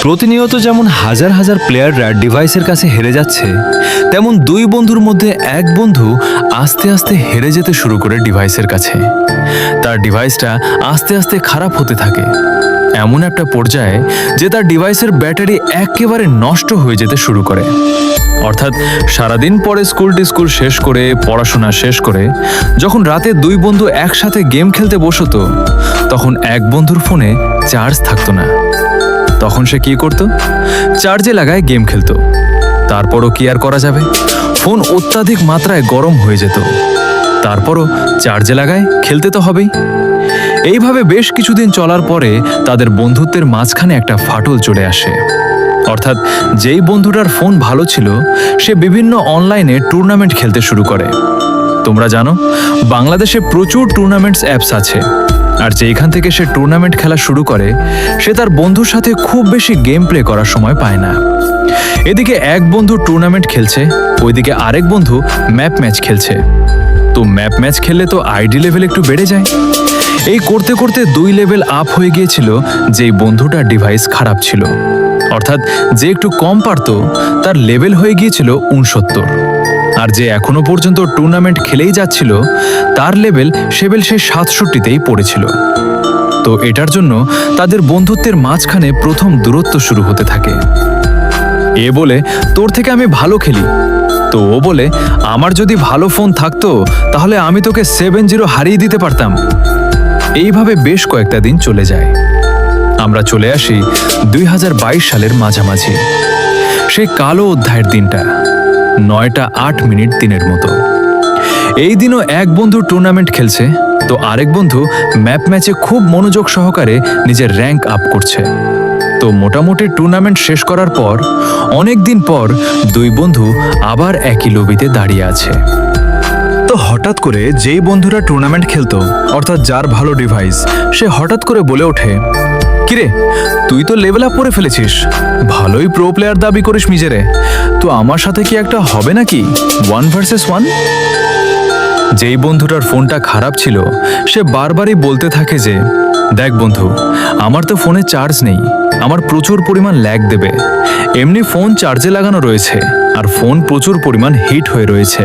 প্রতিনিয়ত যেমন হাজার হাজার প্লেয়াররা ডিভাইসের কাছে হেরে যাচ্ছে, তেমন দুই বন্ধুর মধ্যে এক বন্ধু আস্তে আস্তে হেরে যেতে শুরু করে ডিভাইসের কাছে। তার ডিভাইসটা আস্তে আস্তে খারাপ হতে থাকে, এমন একটা পর্যায়ে যে তার ডিভাইসের ব্যাটারি একেবারে নষ্ট হয়ে যেতে শুরু করে। অর্থাৎ সারাদিন পরে স্কুল শেষ করে পড়াশোনা শেষ করে যখন রাতে দুই বন্ধু একসাথে গেম খেলতে বসতো, তখন এক বন্ধুর ফোনে চার্জ থাকতো না। তখন সে কি করত? চার্জে লাগায় গেম খেলতো। তারপরও কি আর করা যাবে, ফোন অত্যাধিক মাত্রায় গরম হয়ে যেত। তারপরও চার্জে লাগায় খেলতে তো হবেই। এইভাবে বেশ কিছুদিন চলার পরে তাদের বন্ধুত্বের মাঝখানে একটা ফাটল চলে আসে। অর্থাৎ যেই বন্ধুটার ফোন ভালো ছিল সে বিভিন্ন অনলাইনে টুর্নামেন্ট খেলতে শুরু করে। তোমরা জানো বাংলাদেশে প্রচুর টুর্নামেন্টস অ্যাপস আছে, আর যেইখান থেকে সে টুর্নামেন্ট খেলা শুরু করে সে তার বন্ধুর সাথে খুব বেশি গেম প্লে করার সময় পায় না। এদিকে এক বন্ধু টুর্নামেন্ট খেলছে, ওইদিকে আরেক বন্ধু ম্যাপ ম্যাচ খেলছে। তো ম্যাপ ম্যাচ খেললে তো আইডি লেভেল একটু বেড়ে যায়। এই করতে করতে 2 লেভেল আপ হয়ে গিয়েছিল যেই বন্ধুটার ডিভাইস খারাপ ছিল। অর্থাৎ যে একটু কম পারত তার লেভেল হয়ে গিয়েছিল 69, আর যে এখনো পর্যন্ত টুর্নামেন্ট খেলেই যাচ্ছিল তার লেভেল সে 67তেই পড়েছিল। তো এটার জন্য তাদের বন্ধুত্বের মাঝখানে প্রথম দূরত্ব শুরু হতে থাকে। এ বলে তোর থেকে আমি ভালো খেলি, তো ও বলে আমার যদি ভালো ফোন থাকতো তাহলে আমি তোকে 7-0 হারিয়ে দিতে পারতাম। এইভাবে বেশ কয়েকটা দিন চলে যায়। আমরা চলে আসি 2022 সালের মাঝামাঝি। সেই কালো অধ্যায়ের দিনটা 9:08 দিনের মতো। এই দিনও এক বন্ধু টুর্নামেন্ট খেলছে, তো আরেক বন্ধু ম্যাপ ম্যাচে খুব মনোযোগ সহকারে নিজের র্যাঙ্ক আপ করছে। তো মোটামুটি টুর্নামেন্ট শেষ করার পর অনেক দিন পর দুই বন্ধু আবার একই লবিতে দাঁড়িয়ে আছে। তো হঠাৎ করে যেই বন্ধুরা টুর্নামেন্ট খেলতো, অর্থাৎ যার ভালো ডিভাইস, সে হঠাৎ করে বলে ওঠে, কিরে তুই তো লেভেল আপ করে ফেলেছিস, ভালোই প্রো প্লেয়ার দাবি করিস নিজেরে, তো আমার সাথে কি একটা হবে নাকি 1 ভার্সেস 1? যেই বন্ধুটার ফোনটা খারাপ ছিল সে বারবারই বলতে থাকে যে, দেখ বন্ধু, আমার তো ফোনে চার্জ নেই, আমার প্রচুর পরিমাণ ল্যাগ দেবে, এমনি ফোন চার্জে লাগানো রয়েছে আর ফোন প্রচুর পরিমাণ হিট হয়ে রয়েছে।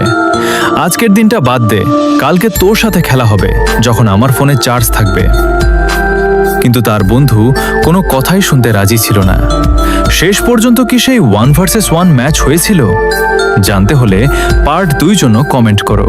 আজকের দিনটা বাদ দে, কালকে তোর সাথে খেলা হবে যখন আমার ফোনে চার্জ থাকবে। কিন্তু তার বন্ধু কোনো কথাই শুনতে রাজি ছিল না। শেষ পর্যন্ত কি সেই 1 ভার্সেস 1 ম্যাচ হয়েছিল? জানতে হলে পার্ট 2 জন্য কমেন্ট করো।